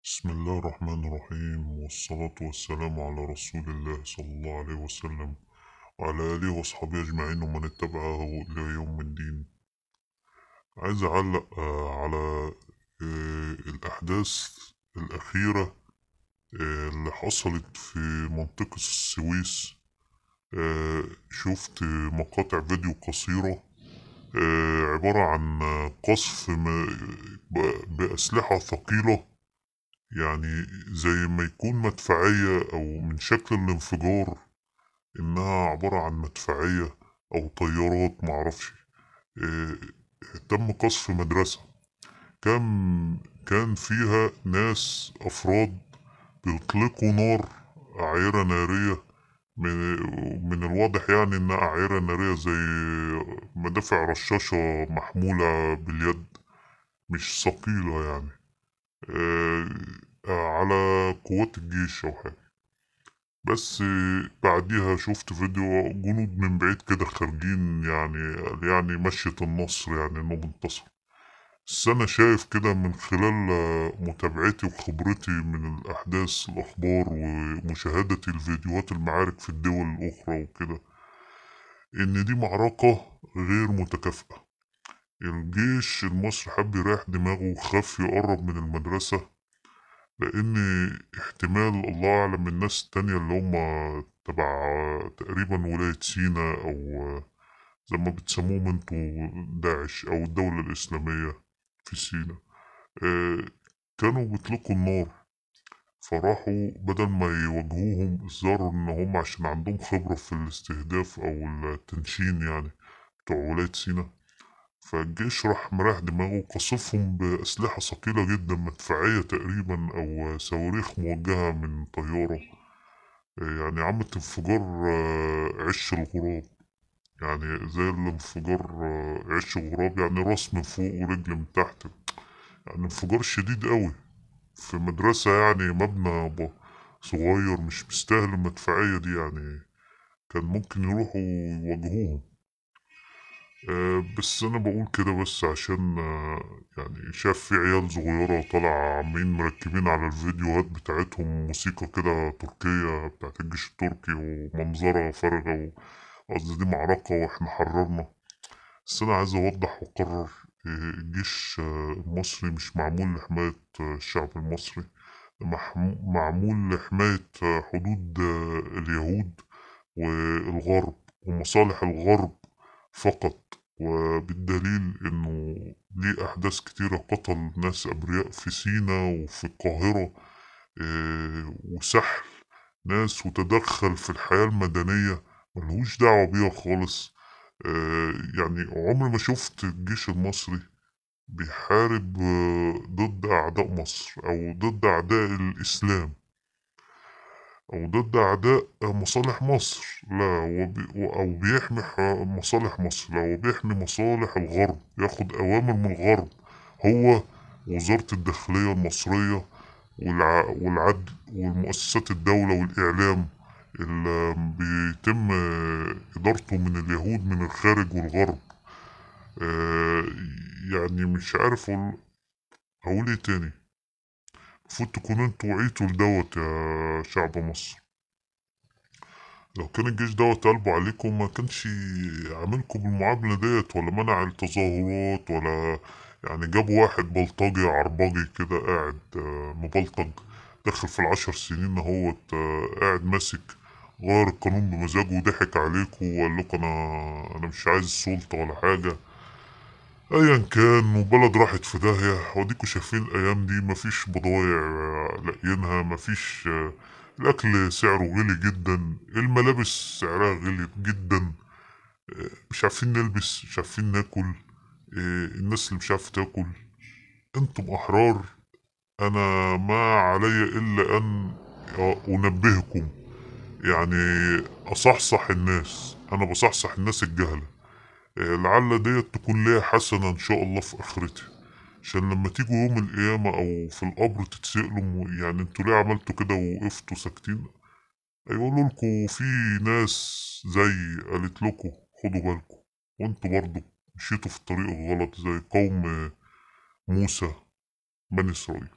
بسم الله الرحمن الرحيم، والصلاة والسلام على رسول الله صلى الله عليه وسلم وعلى آله وأصحابه أجمعين ومن اتبعه إلى يوم الدين. عايز أعلق على الأحداث الأخيرة اللي حصلت في منطقة السويس. شفت مقاطع فيديو قصيرة عبارة عن قصف بأسلحة ثقيلة، يعني زي ما يكون مدفعية أو من شكل الانفجار إنها عبارة عن مدفعية أو طيارات معرفش. إيه، تم قصف مدرسة. كان كان فيها ناس أفراد بيطلقوا نار، أعيرة نارية. من الواضح يعني إنها أعيرة نارية زي مدافع رشاشة محمولة باليد، مش ثقيلة يعني. آه، على قوات الجيش أو حاجة. بس بعديها شفت فيديو جنود من بعيد كده خارجين، يعني مشية النصر، يعني إنهم انتصروا. بس أنا شايف كده من خلال متابعتي وخبرتي من الأحداث الأخبار ومشاهدة الفيديوهات المعارك في الدول الأخرى وكده، إن دي معركة غير متكافئة. الجيش المصري حب يريح دماغه وخاف يقرب من المدرسة، لأن احتمال الله أعلم الناس التانية اللي هم تبع تقريبا ولاية سينا، أو زي ما بتسموهم انتوا داعش أو الدولة الإسلامية في سينا، آه، كانوا بيطلقوا النار. فراحوا بدل ما يواجهوهم اصروا إن هم عشان عندهم خبرة في الاستهداف أو التنشين يعني، بتوع ولاية سينا. فالجيش راح مريح دماغه وقصفهم بأسلحة ثقيلة جدا، مدفعية تقريبا أو صواريخ موجهة من طيارة. يعني عملت انفجار عش الغراب، يعني زي الانفجار عش الغراب، يعني راس من فوق ورجل من تحت. يعني انفجار شديد قوي في مدرسة، يعني مبنى صغير مش مستاهل المدفعية دي يعني. كان ممكن يروحوا يواجهوهم. بس انا بقول كده بس عشان يعني شاف في عيال صغيرة طالعة عمالين مركبين على الفيديوهات بتاعتهم موسيقى كده تركية بتاعت الجيش التركي ومنظرة فارغة. قصدي دي معركة واحنا حررنا. بس انا عايز اوضح واقرر، الجيش المصري مش معمول لحماية الشعب المصري، معمول لحماية حدود اليهود والغرب ومصالح الغرب فقط. وبالدليل انه ليه احداث كتيرة، قتل ناس ابرياء في سينا وفي القاهرة، وسحل ناس وتدخل في الحياة المدنية ملهوش دعوة بيها خالص. يعني عمري ما شفت الجيش المصري بيحارب ضد أعداء مصر أو ضد أعداء الإسلام أو ضد أعداء مصالح مصر. لا، هو أو بيحمي مصالح مصر. لا، هو بيحمي مصالح الغرب، ياخد أوامر من الغرب. هو وزارة الداخلية المصرية والعدل والمؤسسات الدولة والإعلام اللي بيتم إدارته من اليهود من الخارج والغرب. آه، يعني مش عارف أقول إيه تاني. المفروض تكونوا انتوا وعيتوا لدوت يا شعب مصر. لو كان الجيش دوت قلبه عليكم ما كانش عاملكم بالمعاملة ديت، ولا منع التظاهرات، ولا يعني جابوا واحد بلطجي عربجي كده قاعد مبلطج داخل في ال10 سنين اهوت، قاعد ماسك، غير القانون بمزاجه وضحك عليكم وقال لكم انا مش عايز السلطة ولا حاجة. ايا كان، وبلد راحت في داهية. وديكوا شايفين الايام دي مفيش بضايع لاقيينها، مفيش الاكل سعره غلي جدا، الملابس سعرها غلي جدا، مش عارفين نلبس، مش عارفين ناكل. الناس اللي مش عارفة تاكل، انتم احرار. انا ما علي الا ان انبهكم، يعني اصحصح الناس. انا بصحصح الناس الجهلة، لعل ديت تكون ليا حسنة إن شاء الله في آخرتي، عشان لما تيجوا يوم القيامة أو في القبر تتسألوا يعني انتوا ليه عملتوا كده ووقفتوا ساكتين. هيقولوا لكم في ناس زي قالت لكم خدوا بالكم، وانتوا برضو مشيتوا في الطريق الغلط زي قوم موسى بني إسرائيل.